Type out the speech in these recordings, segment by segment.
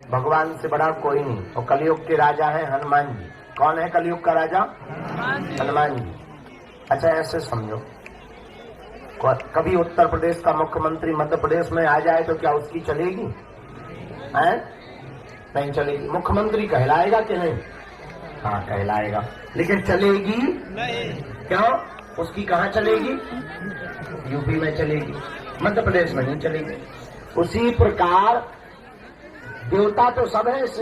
भगवान से बड़ा कोई नहीं। और कलयुग के राजा है हनुमान जी। कौन है कलयुग का राजा? हनुमान जी। अच्छा ऐसे समझो, कभी उत्तर प्रदेश का मुख्यमंत्री मध्य प्रदेश में आ जाए तो क्या उसकी चलेगी? है? नहीं चलेगी। मुख्यमंत्री कहलाएगा कि नहीं? हाँ कहलाएगा, लेकिन चलेगी नहीं। क्यों? उसकी कहाँ चलेगी? यूपी में चलेगी, मध्य प्रदेश में नहीं चलेगी। उसी प्रकार देवता तो सब है इस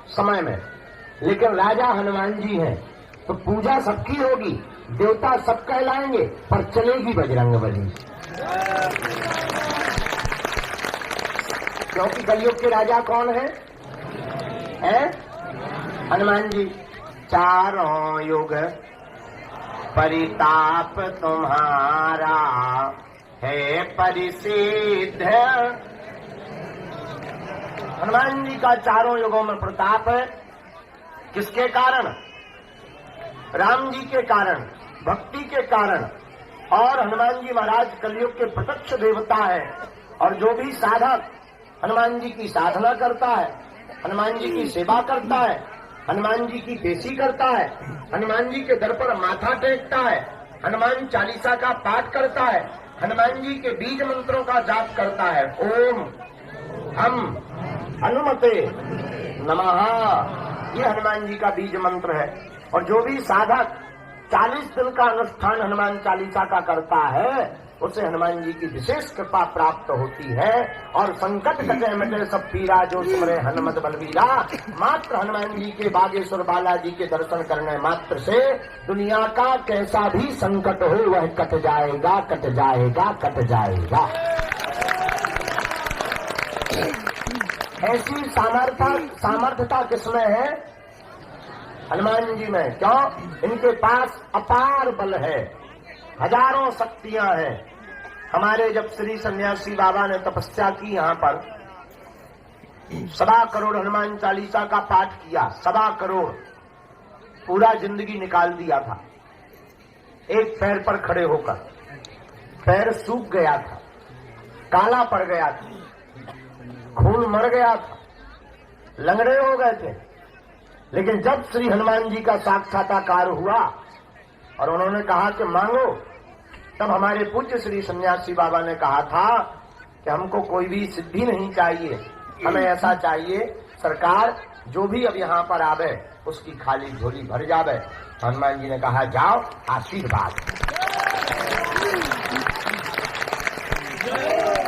समय में, लेकिन राजा हनुमान जी हैं, तो पूजा सबकी होगी, देवता सब कहलाएंगे, पर चलेगी बजरंगबली। क्योंकि कलयुग के राजा कौन है? हनुमान जी। चारों युग परिताप तुम्हारा है परिसिद्ध। हनुमान जी का चारों युगों में प्रताप है। किसके कारण? राम जी के कारण, भक्ति के कारण। और हनुमान जी महाराज कलयुग के प्रत्यक्ष देवता है। और जो भी साधक हनुमान जी की साधना करता है, हनुमान जी की सेवा करता है, हनुमान जी की पेशी करता है, हनुमान जी के दर पर माथा टेकता है, हनुमान चालीसा का पाठ करता है, हनुमान जी के बीज मंत्रों का जाप करता है, ओम हम हनुमते नमः, ये हनुमान जी का बीज मंत्र है। और जो भी साधक 40 दिन का अनुष्ठान हनुमान चालीसा का करता है, उसे हनुमान जी की विशेष कृपा प्राप्त होती है। और संकट कटे मिटे सब पीरा, जो सुमरे हनुमत बलवीरा। मात्र हनुमान जी के बागेश्वर बालाजी के दर्शन करने मात्र से दुनिया का कैसा भी संकट हो वह कट जाएगा, कट जाएगा, कट जाएगा। ऐसी सामर्थ्यता किसमें है? हनुमान जी में। क्यों? इनके पास अपार बल है, हजारों शक्तियां हैं। हमारे जब श्री सन्यासी बाबा ने तपस्या की यहाँ पर, 1.25 करोड़ हनुमान चालीसा का पाठ किया, 1.25 करोड़, पूरा जिंदगी निकाल दिया था एक पैर पर खड़े होकर। पैर सूख गया था, काला पड़ गया था, खून मर गया था, लंगड़े हो गए थे। लेकिन जब श्री हनुमान जी का साक्षात्कार हुआ और उन्होंने कहा कि मांगो, तब हमारे पूज्य श्री सन्यासी बाबा ने कहा था कि हमको कोई भी सिद्धि नहीं चाहिए, हमें ऐसा चाहिए सरकार जो भी अब यहाँ पर आवे उसकी खाली झोली भर जावे। हनुमान जी ने कहा जाओ, आशीर्वाद।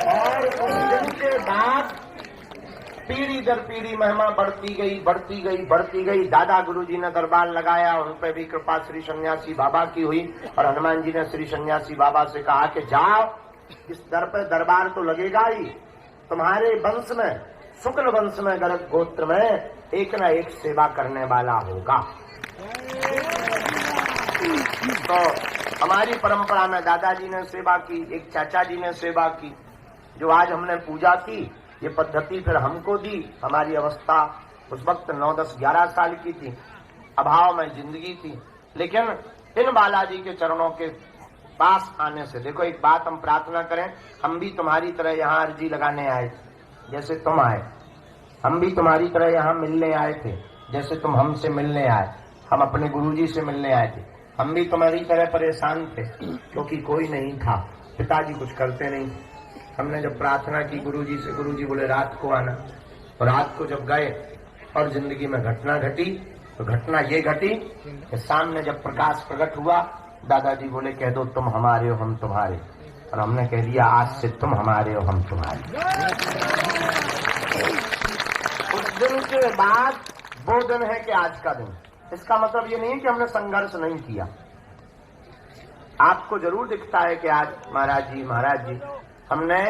और उस दिन के बाद पीढ़ी दर पीढ़ी महिमा बढ़ती गई, बढ़ती गई, बढ़ती गई। दादा गुरुजी ने दरबार लगाया, उन पर भी कृपा श्री सन्यासी बाबा की हुई। और हनुमान जी ने श्री सन्यासी बाबा से कहा कि जाओ, इस दर पर दरबार तो लगेगा ही, तुम्हारे वंश में, शुक्ल वंश में, गर्ग गोत्र में एक न एक सेवा करने वाला होगा। तो हमारी परंपरा में दादाजी ने सेवा की, एक चाचा जी ने सेवा की। जो आज हमने पूजा की, ये पद्धति फिर हमको दी। हमारी अवस्था उस वक्त 9, 10, 11 साल की थी, अभाव में जिंदगी थी। लेकिन इन बालाजी के चरणों के पास आने से, देखो एक बात हम प्रार्थना करें, हम भी तुम्हारी तरह यहाँ अर्जी लगाने आए थे जैसे तुम आए, हम भी तुम्हारी तरह यहाँ मिलने आए थे जैसे तुम हमसे मिलने आए। हम अपने गुरुजी से मिलने आए थे, हम भी तुम्हारी तरह परेशान थे क्योंकि कोई नहीं था, पिताजी कुछ करते नहीं। हमने जब प्रार्थना की गुरुजी से, गुरुजी बोले रात को आना। और रात को जब गए और जिंदगी में घटना घटी, तो घटना ये घटी कि सामने जब प्रकाश प्रकट हुआ, दादाजी बोले कह दो तुम हमारे हो हम तुम्हारे। और हमने कह दिया आज से तुम हमारे हो हम तुम्हारे। उस दिन के बाद वो दिन है कि आज का दिन। इसका मतलब ये नहीं कि हमने संघर्ष नहीं किया। आपको जरूर दिखता है कि आज महाराज जी हमने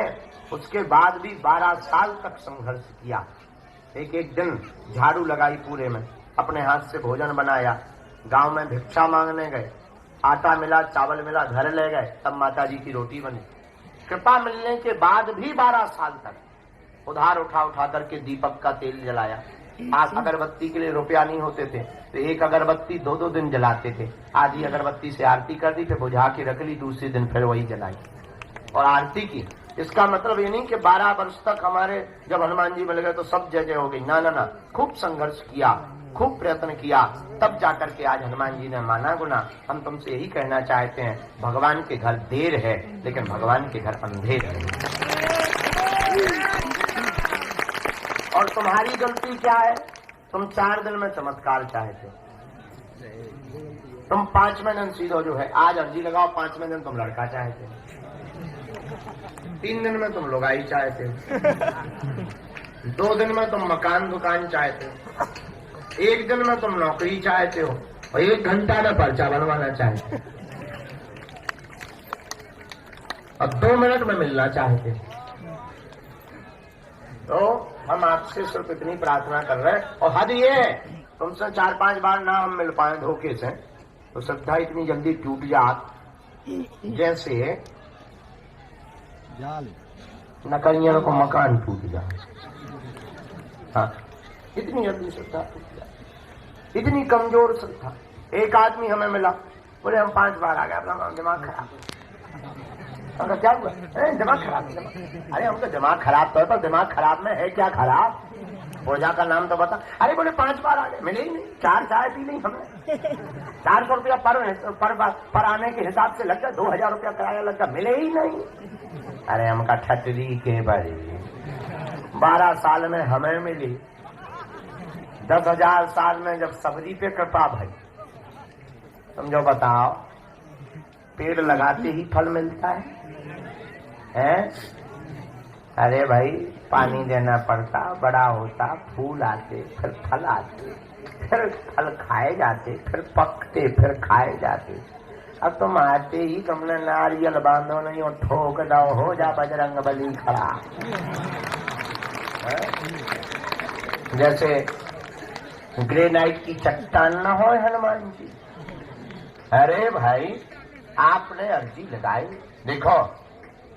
उसके बाद भी 12 साल तक संघर्ष किया। एक एक दिन झाड़ू लगाई पूरे में, अपने हाथ से भोजन बनाया, गांव में भिक्षा मांगने गए, आटा मिला, चावल मिला, घर ले गए, तब माताजी की रोटी बनी। कृपा मिलने के बाद भी 12 साल तक उधार उठा करके दीपक का तेल जलाया। आज अगरबत्ती के लिए रुपया नहीं होते थे तो एक अगरबत्ती 2-2 दिन जलाते थे। आधी अगरबत्ती से आरती कर दी, फिर बुझा के रख ली, दूसरे दिन फिर वही जलाई और आरती की। इसका मतलब ये नहीं कि 12 वर्ष तक हमारे जब हनुमान जी मिल गए तो सब जय जय हो गई। ना ना ना, खूब संघर्ष किया, खूब प्रयत्न किया, तब जाकर के आज हनुमान जी ने माना गुना। हम तुमसे यही कहना चाहते हैं, भगवान के घर देर है लेकिन भगवान के घर अंधेर है। और तुम्हारी गलती क्या है? तुम 4 दिन में चमत्कार चाहते, तुम 5वें दिन सीधो जो है आज अर्जी लगाओ, 5वें दिन तुम लड़का चाहते, 3 दिन में तुम लुगाई चाहते, 2 दिन में तुम मकान दुकान चाहते, 1 दिन में तुम नौकरी चाहते हो और 1 घंटा में पर्चा बनवाना चाहते और 2 मिनट में मिलना चाहते। तो हम आपसे सिर्फ इतनी प्रार्थना कर रहे हैं। और हद ये है, तुमसे 4-5 बार ना हम मिल पाए धोखे से तो श्रद्धा इतनी जल्दी टूट जात जैसे नकरियों को मकान टूट जाए। हाँ, इतनी जल्दी श्रद्धा टूट जाए, इतनी कमजोर श्रद्धा। एक आदमी हमें मिला, बोले हम 5 बार आ गए, अपना दिमाग खराब। हमका क्या हुआ? दिमाग खराब। अरे हमको दिमाग खराब तो है, पर दिमाग खराब में है क्या खराब? पूजा का नाम तो बता। अरे बोले 5 बार आ गए, मिले ही नहीं। 4 चाय पी नहीं हमने, 400 रुपया पर आने के हिसाब से लग गया, 2000 रुपया किराया लग गया, मिले ही नहीं। अरे हमका ठटरी के बड़ी 12 साल में हमें मिली, 10,000 साल में जब सबरी पे कृपा भाई। समझो, बताओ, पेड़ लगाते ही फल मिलता है? अरे भाई, पानी देना पड़ता, बड़ा होता, फूल आते, फिर फल आते, फिर फल खाए जाते, फिर पकते, फिर खाए जाते। अब तुम आते ही तुमने नारियल बांधो नहीं और ठोक दो, हो जा बजरंग बली खड़ा। जैसे ग्रेनाइट की चट्टान न हो हनुमान जी। अरे भाई, आपने अर्जी लगाई। देखो,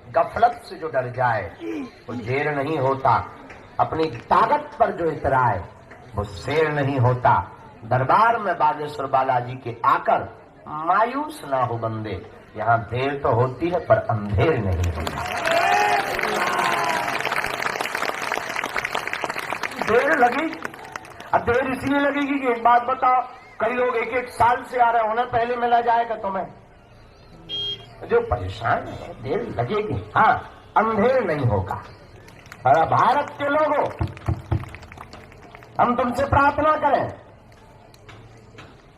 गफलत से जो डर जाए वो देर नहीं होता, अपनी ताकत पर जो इतराए वो शेर नहीं होता। दरबार में बागेश्वर बालाजी के आकर मायूस ना हो बंदे, यहाँ देर तो होती है पर अंधेर नहीं होता। देर लगेगी, अब देर इसलिए लगेगी कि एक बात बताओ, कई लोग 1-1 साल से आ रहे हैं, उन्हें पहले मिला जाएगा तुम्हें। जो परेशान है, देर लगेगी, हाँ, अंधेर नहीं होगा। और भारत के लोगों, हम तुमसे प्रार्थना करें,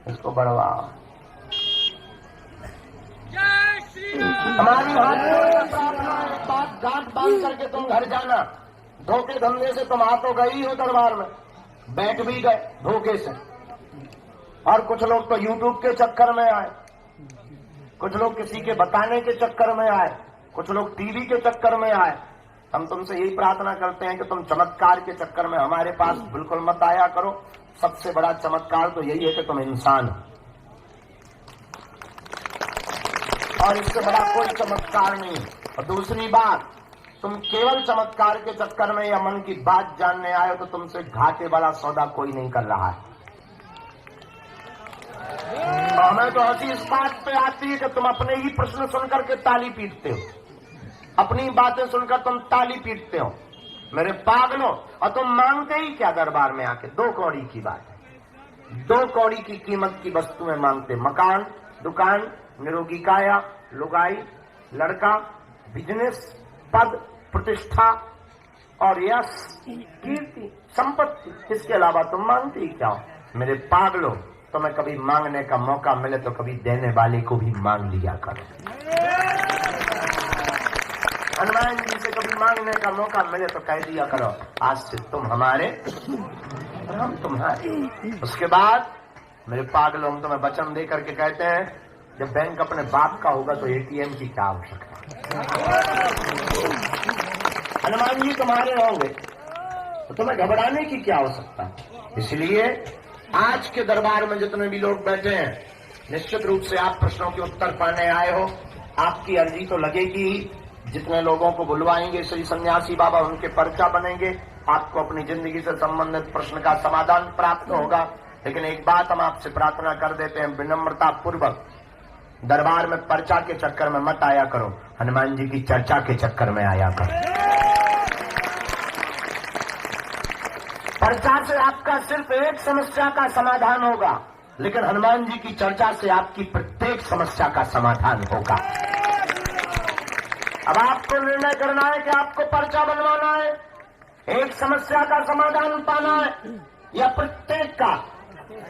इसको बढ़वाओ। हमारी हाथ में प्रार्थना है, गांठ बांध करके तुम घर जाना। धोखे धंधे से तुम आ तो गई हो दरबार में, बैठ भी गए धोखे से। और कुछ लोग तो यूट्यूब के चक्कर में आए, कुछ लोग किसी के बताने के चक्कर में आए, कुछ लोग टीवी के चक्कर में आए। हम तुमसे यही प्रार्थना करते हैं कि तुम चमत्कार के चक्कर में हमारे पास बिल्कुल मत आया करो। सबसे बड़ा चमत्कार तो यही है कि तुम इंसान हो, और इससे बड़ा कोई चमत्कार नहीं। और दूसरी बात, तुम केवल चमत्कार के चक्कर में या मन की बात जानने आए हो तो तुमसे घाटे वाला सौदा कोई नहीं कर रहा है। हमें तो हंसी इस बात पे आती है कि तुम अपने ही प्रश्न सुनकर के ताली पीटते हो, अपनी बातें सुनकर तुम ताली पीटते हो, मेरे पागलों। और तुम मांगते ही क्या दरबार में आके? 2 कौड़ी की बात है, 2 कौड़ी की कीमत की वस्तुएं मांगते। मकान, दुकान, निरोगी काया, लुगाई, लड़का, बिजनेस, पद, प्रतिष्ठा और यश, कीर्ति, संपत्ति। इसके अलावा तुम मांगते ही क्या हो? मेरे पागलों, तुम्हें कभी मांगने का मौका मिले तो कभी देने वाले को भी मांग लिया करो। हनुमान जी से कभी मांगने का मौका मिले तो कह दिया करो, आज से तुम हमारे और हम तुम्हारे। उसके बाद मेरे पागलों, हम तुम्हें वचन दे करके कहते हैं, जब बैंक अपने बाप का होगा तो एटीएम की क्या आवश्यकता? हनुमान जी तुम्हारे होंगे तो तुम्हें घबराने की क्या आवश्यकता? इसलिए आज के दरबार में जितने भी लोग बैठे हैं, निश्चित रूप से आप प्रश्नों के उत्तर पाने आए हो। आपकी अर्जी तो लगेगी ही। जितने लोगों को बुलवाएंगे श्री सन्यासी बाबा, उनके पर्चा बनेंगे, आपको अपनी जिंदगी से संबंधित प्रश्न का समाधान प्राप्त होगा। लेकिन एक बात हम आपसे प्रार्थना कर देते हैं विनम्रता पूर्वक, दरबार में पर्चा के चक्कर में मत आया करो, हनुमान जी की चर्चा के चक्कर में आया करो। पर्चा से आपका सिर्फ एक समस्या का समाधान होगा, लेकिन हनुमान जी की चर्चा से आपकी प्रत्येक समस्या का समाधान होगा। अब आपको निर्णय करना है कि आपको पर्चा बनवाना है, एक समस्या का समाधान पाना है, या प्रत्येक का।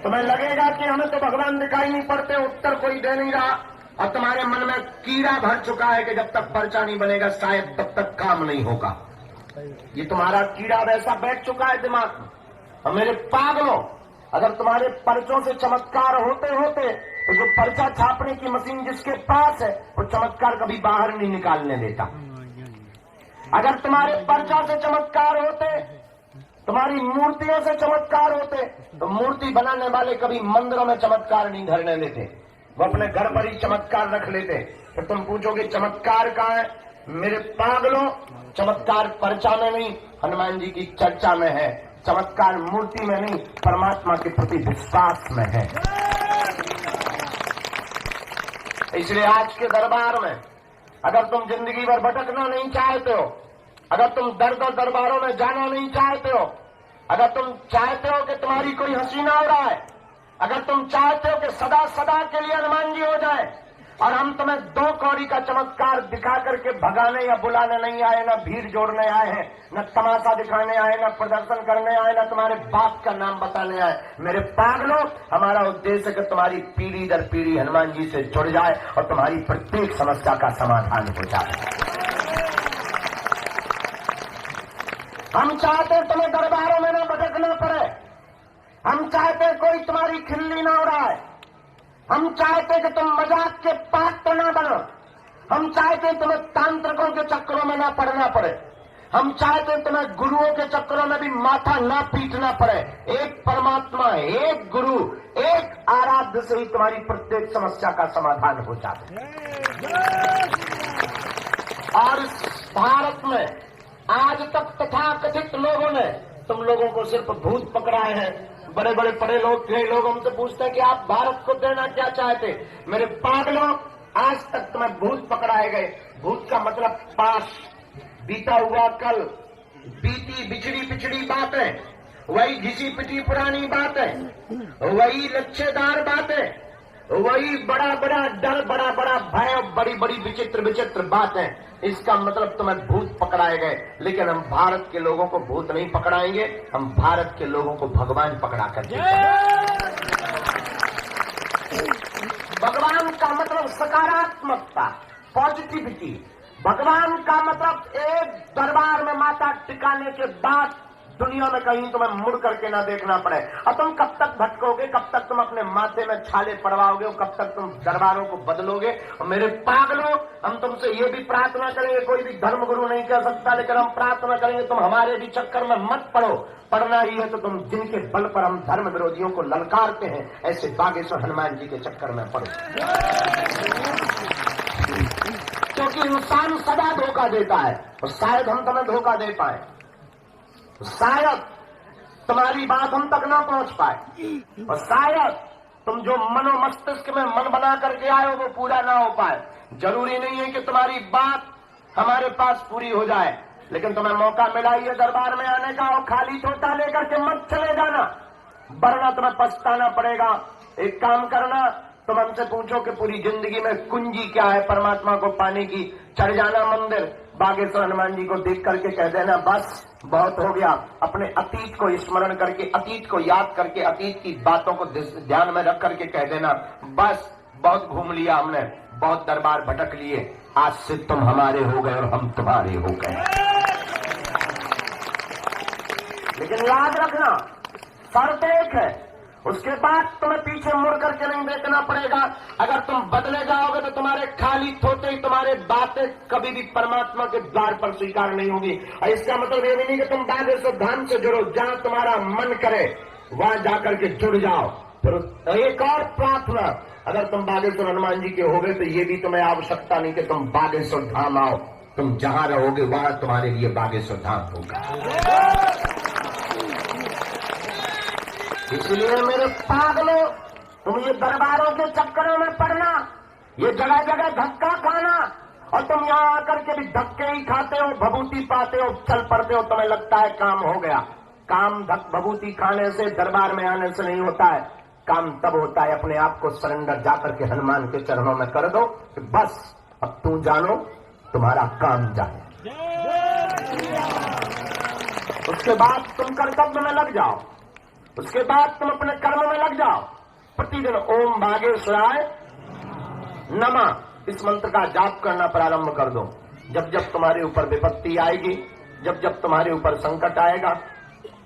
तुम्हें लगेगा कि हमें तो भगवान दिखाई नहीं पड़ते, उत्तर कोई दे नहीं रहा, और तुम्हारे मन में कीड़ा भर चुका है कि जब तक पर्चा नहीं बनेगा शायद तब तक काम नहीं होगा। ये तुम्हारा कीड़ा वैसा बैठ चुका है दिमाग में। और मेरे पागलों, अगर तुम्हारे पर्चों से चमत्कार होते होते तो जो पर्चा छापने की मशीन जिसके पास है वो चमत्कार कभी बाहर नहीं निकालने देता। अगर तुम्हारे पर्चा से चमत्कार होते, तुम्हारी मूर्तियों से चमत्कार होते, तो मूर्ति बनाने वाले कभी मंदिरों में चमत्कार नहीं धरने देते, वो अपने घर पर ही चमत्कार रख लेते। तो तुम पूछोगे चमत्कार कहाँ है? मेरे पागलों, चमत्कार पर्चा में नहीं, हनुमान जी की चर्चा में है। चमत्कार मूर्ति में नहीं, परमात्मा के प्रति विश्वास में है। इसलिए आज के दरबार में अगर तुम जिंदगी भर भटकना नहीं चाहते हो, अगर तुम दर दर दरबारों में जाना नहीं चाहते हो, अगर तुम चाहते हो कि तुम्हारी कोई हसीना हो रहा है, अगर तुम चाहते हो कि सदा सदा के लिए हनुमान जी हो जाए, और हम तुम्हें 2 कौड़ी का चमत्कार दिखा करके भगाने या बुलाने नहीं आए, न भीड़ जोड़ने आए हैं, न तमाशा दिखाने आए, न प्रदर्शन करने आए, न तुम्हारे बाप का नाम बताने आए। मेरे पागलों, हमारा उद्देश्य है कि तुम्हारी पीढ़ी दर पीढ़ी हनुमान जी से जुड़ जाए और तुम्हारी प्रत्येक समस्या का समाधान हो जाए। हम चाहते तुम्हें दरबारों में न भटकना पड़े, हम चाहते कोई तुम्हारी खिल्ली ना उड़ाए, हम चाहते कि तुम मजाक के पात्र न बनो, हम चाहते तुम्हें तांत्रिकों के चक्करों में ना पड़ना पड़े, हम चाहते तुम्हें गुरुओं के चक्करों में भी माथा ना पीटना पड़े। एक परमात्मा, एक गुरु, एक आराध्य से ही तुम्हारी प्रत्येक समस्या का समाधान हो जाता है। और इस भारत में आज तक तथाकथित लोगों ने तुम लोगों को सिर्फ भूत पकड़ाए हैं। बड़े बड़े पढ़े लोग, कई लोग हमसे पूछते हैं कि आप भारत को देना क्या चाहते? मेरे पागलों, आज तक तुम्हें भूत पकड़ाए गए। भूत का मतलब पास, बीता हुआ कल, बीती बिछड़ी पिछड़ी बातें, वही घिसी पिटी पुरानी बातें, वही लच्छेदार बातें, वही बड़ा बड़ा डर, बड़ा बड़ा भय, बड़ी बड़ी विचित्र विचित्र बातें। इसका मतलब तुम्हें भूत पकड़ाए गए। लेकिन हम भारत के लोगों को भूत नहीं पकड़ाएंगे, हम भारत के लोगों को भगवान पकड़ा करके। भगवान का मतलब सकारात्मकता, पॉजिटिविटी। भगवान का मतलब एक दरबार में माथा टिकाने के बाद दुनिया में कहीं तुम्हें मुड़ करके ना देखना पड़े। और तुम कब तक भटकोगे, कब तक तुम अपने माथे में छाले पड़वाओगे, कब तक तुम दरबारों को बदलोगे? और मेरे पागलों, हम तुमसे ये भी प्रार्थना करेंगे, कोई भी धर्म गुरु नहीं कर सकता, लेकिन हम प्रार्थना करेंगे तुम हमारे भी चक्कर में मत पड़ो। पढ़ना ही है तो तुम जिनके बल पर हम धर्म विरोधियों को ललकारते हैं, ऐसे बागेश्वर हनुमान जी के चक्कर में पड़ो। क्योंकि इंसान सदा धोखा देता है, और शायद हम तुम्हें धोखा दे पाए, शायद तुम्हारी बात हम तक ना पहुंच पाए, और शायद तुम जो मनो मस्तिष्क में मन बना करके आए हो वो पूरा ना हो पाए। जरूरी नहीं है कि तुम्हारी बात हमारे पास पूरी हो जाए, लेकिन तुम्हें मौका मिला ही है दरबार में आने का, और खाली छोटा लेकर के मत चले जाना, वरना तुम्हें पछताना पड़ेगा। एक काम करना, तुम हमसे पूछो कि पूरी जिंदगी में कुंजी क्या है परमात्मा को पाने की, चढ़ जाना मंदिर, बागेश्वर हनुमान जी को देख करके कह देना बस बहुत हो गया। अपने अतीत को स्मरण करके, अतीत को याद करके, अतीत की बातों को ध्यान में रख करके कह देना बस बहुत घूम लिया हमने, बहुत दरबार भटक लिए, आज से तुम हमारे हो गए और हम तुम्हारे हो गए। लेकिन याद रखना, शर्त एक है, उसके बाद तुम्हें पीछे मुड़ करके नहीं देखना पड़ेगा। अगर तुम बदले जाओगे तो तुम्हारे खाली थोते ही तुम्हारे बातें कभी भी परमात्मा के द्वार पर स्वीकार नहीं होगी। और इसका मतलब ये भी नहीं कि तुम बागेश्वर धाम से जुड़ो, जहां तुम्हारा मन करे वहां जाकर के जुड़ जाओ। फिर एक और प्रार्थना, अगर तुम बागेश्वर हनुमान जी के हो गए तो ये भी तुम्हें आवश्यकता नहीं कि तुम बागेश्वर धाम आओ, तुम जहां रहोगे वहां तुम्हारे लिए बागेश्वर धाम होगा। इसलिए मेरे पागलों, तुम ये दरबारों के चक्करों में पड़ना, ये जगह जगह धक्का खाना, और तुम यहां आकर के भी धक्के ही खाते हो, भभूति पाते हो, चल पड़ते हो, तुम्हें लगता है काम हो गया। काम भभूति खाने से, दरबार में आने से नहीं होता है। काम तब होता है अपने आप को सरेंडर जाकर के हनुमान के चरणों में कर दो कि बस अब तू जानो, तुम्हारा काम जाने। उसके बाद तुम कर्तव्य में लग जाओ, उसके बाद तुम अपने कर्म में लग जाओ। प्रतिदिन ओम भागेश्वराय नमः इस मंत्र का जाप करना प्रारंभ कर दो। जब जब तुम्हारे ऊपर विपत्ति आएगी, जब जब तुम्हारे ऊपर संकट आएगा,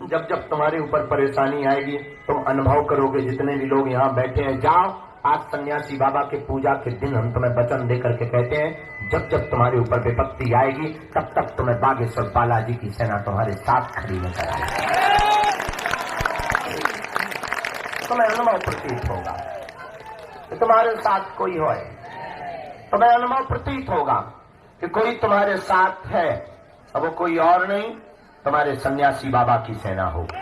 जब जब तुम्हारे ऊपर परेशानी आएगी, तुम अनुभव करोगे। जितने भी लोग यहाँ बैठे हैं, जाओ आज सन्यासी बाबा के पूजा के दिन हम तुम्हें वचन दे करके कहते हैं, जब जब तुम्हारे ऊपर विपत्ति आएगी, तब तक तुम्हें बागेश्वर बालाजी की सेना तुम्हारे साथ खड़ी नजर आएगी। तुम्हें अनुभव प्रतीत होगा कि तुम्हारे साथ कोई हो, तुम्हें अनुभव प्रतीत होगा कि कोई तुम्हारे साथ है, और वो कोई और नहीं, तुम्हारे सन्यासी बाबा की सेना होगी।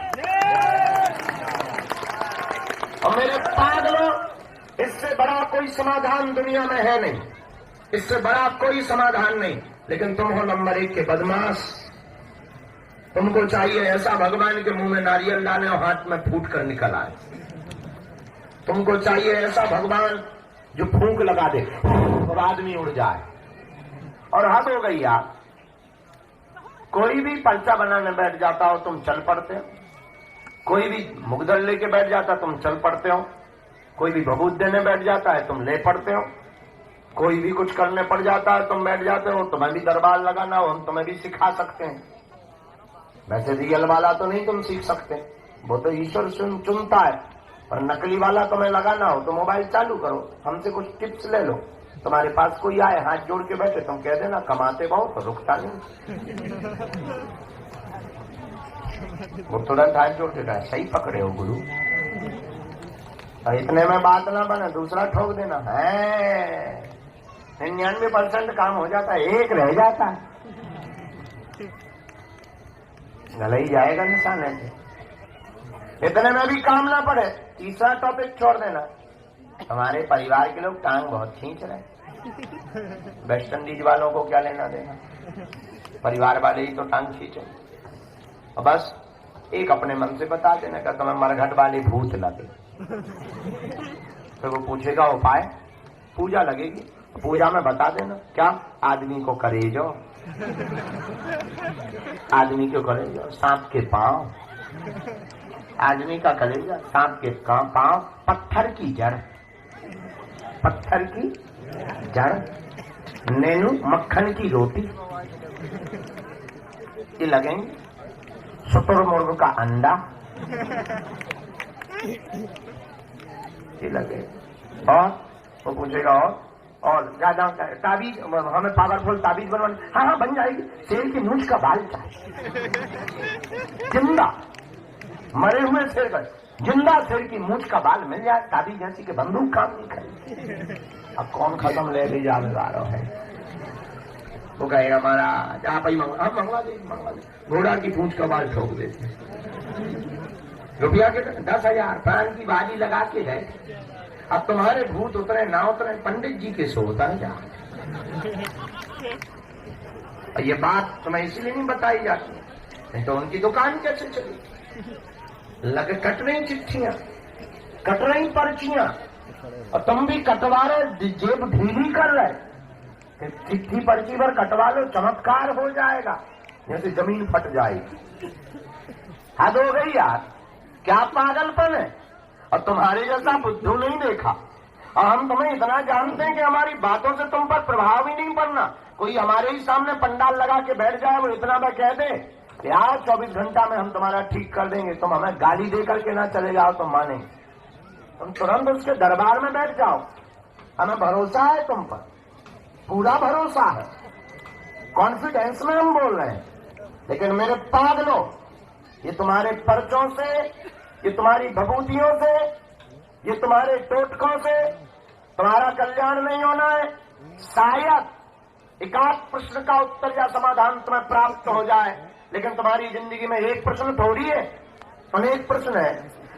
और मेरे पागलों, इससे बड़ा कोई समाधान दुनिया में है नहीं, इससे बड़ा कोई समाधान नहीं। लेकिन तुम हो नंबर 1 के बदमाश। तुमको चाहिए ऐसा भगवान के मुंह में नारियल डाले और हाथ में फूट कर निकल आए। तुमको चाहिए ऐसा भगवान जो फूंक लगा दे और आदमी उड़ जाए। और हद हो गई यार, कोई भी पर्चा बनाने बैठ जाता हो तुम चल पड़ते हो, कोई भी मुगदल लेके बैठ जाता तुम चल पड़ते हो, कोई भी भभूत देने बैठ जाता है तुम ले पड़ते हो, कोई भी कुछ करने पड़ जाता है तुम बैठ जाते हो। तुम्हें भी दरबार लगाना हो, हम तुम्हें भी सिखा सकते हैं। वैसे रियल वाला तो नहीं तुम सीख सकते, वो तो ईश्वर चुनता है। और नकली वाला तुम्हें लगाना हो तो मोबाइल चालू करो, हमसे कुछ टिप्स ले लो। तुम्हारे पास कोई आए हाथ जोड़ के बैठे, तुम कह देना कमाते बहुत तो रुकता नहीं। वो तुरंत हाथ जोड़ के कहा सही पकड़े हो गुरु, और इतने में बात ना बने दूसरा ठोक देना है। 99% काम हो जाता है, एक रह जाता है, गला ही जाएगा निशान ऐसे। इतने में भी काम ना पड़े, तीसरा टॉपिक छोड़ देना। हमारे परिवार के लोग टांग बहुत खींच रहे हैं, वेस्ट इंडीज वालों को क्या लेना देना, परिवार वाले ही तो टांग खींचे। और बस एक अपने मन से बता देना कि तुम्हें मरघट वाले भूत लगे, तो वो पूछेगा उपाय, पूजा लगेगी, पूजा में बता देना क्या आदमी को करेजो, आदमी को करेजो सांप के पांव, आदमी का कलेजा सांप के पांव, पत्थर की जड़, पत्थर की जड़, नैनू मक्खन की रोटी, ये लगेंगे, शुतुरमुर्ग का अंडा, ये लगे। और वो पूछेगा और ज्यादा ताबीज, हमें पावरफुल ताबीज बनवानी, हाँ हाँ बन जाएगी। शेर की मूंछ का बाल चाहिए, जिंदा, मरे हुए शेर का जिंदा शेर की मूंछ का बाल मिल जाए, ताबीज जैसी के बंदूक काम नहीं करे। अब कौन खत्म ले भी जा रहा है, वो कहेगा महाराज आप ही मंगवा दे, घोड़ा की पूंछ का बाल ठोक देते, रुपया के 10,000 प्राण की बाजी लगा के गए। अब तुम्हारे भूत उतरे ना उतरे, पंडित जी के सोता है जा। ये बात तुम्हें इसलिए नहीं बताई जाती, नहीं तो उनकी दुकान कैसे चली। लगे कट रही चिट्ठियां, कट रही पर्चियां, और तुम भी कटवा रहे, जेब ढीली कर रहे। चिट्ठी पर्ची पर कटवा लो, चमत्कार हो जाएगा, जैसे जमीन फट जाएगी। हद हो गई यार, क्या पागलपन है। और तुम्हारे जैसा बुद्धू नहीं देखा, और हम तुम्हें इतना जानते हैं कि हमारी बातों से तुम पर प्रभाव ही नहीं पड़ना। कोई हमारे ही सामने पंडाल लगा के बैठ जाए, वो इतना मैं कह दे कि आओ 24 घंटा में हम तुम्हारा ठीक कर देंगे, तुम हमें गाली दे करके ना चले जाओ तो मानेंगे। तुम तुरंत उसके दरबार में बैठ जाओ, हमें भरोसा है तुम पर, पूरा भरोसा है, कॉन्फिडेंस में हम बोल रहे हैं। लेकिन मेरे पागलों, ये तुम्हारे पर्चों से, ये तुम्हारी भभूतियों से, ये तुम्हारे टोटकों से तुम्हारा कल्याण नहीं होना है। शायद एकाध प्रश्न का उत्तर या समाधान तुम्हें प्राप्त हो जाए, लेकिन तुम्हारी जिंदगी में एक प्रश्न थोड़ी है, अनेक प्रश्न है।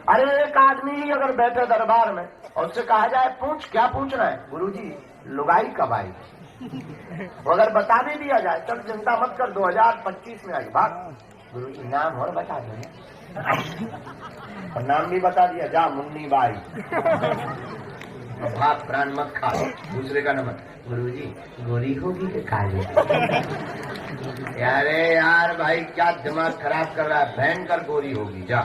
अरे एक आदमी ही अगर बैठे दरबार में और उससे कहा जाए पूछ, क्या पूछना है? गुरुजी लुगाई कब आई। वो अगर बता भी दिया जाए तब चिंता मत कर, 2025 में आई बात। गुरु जी नाम और बता दो, और नाम भी बता दिया, जा मुन्नी बाई। भाग प्राण मत खा। दूसरे का नंबर, गुरु जी गोरी होगी कि काली। यारे यार भाई क्या दिमाग खराब कर रहा है, भयंकर गोरी होगी, जा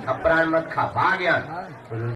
अब प्राण मत खा, भाग यार।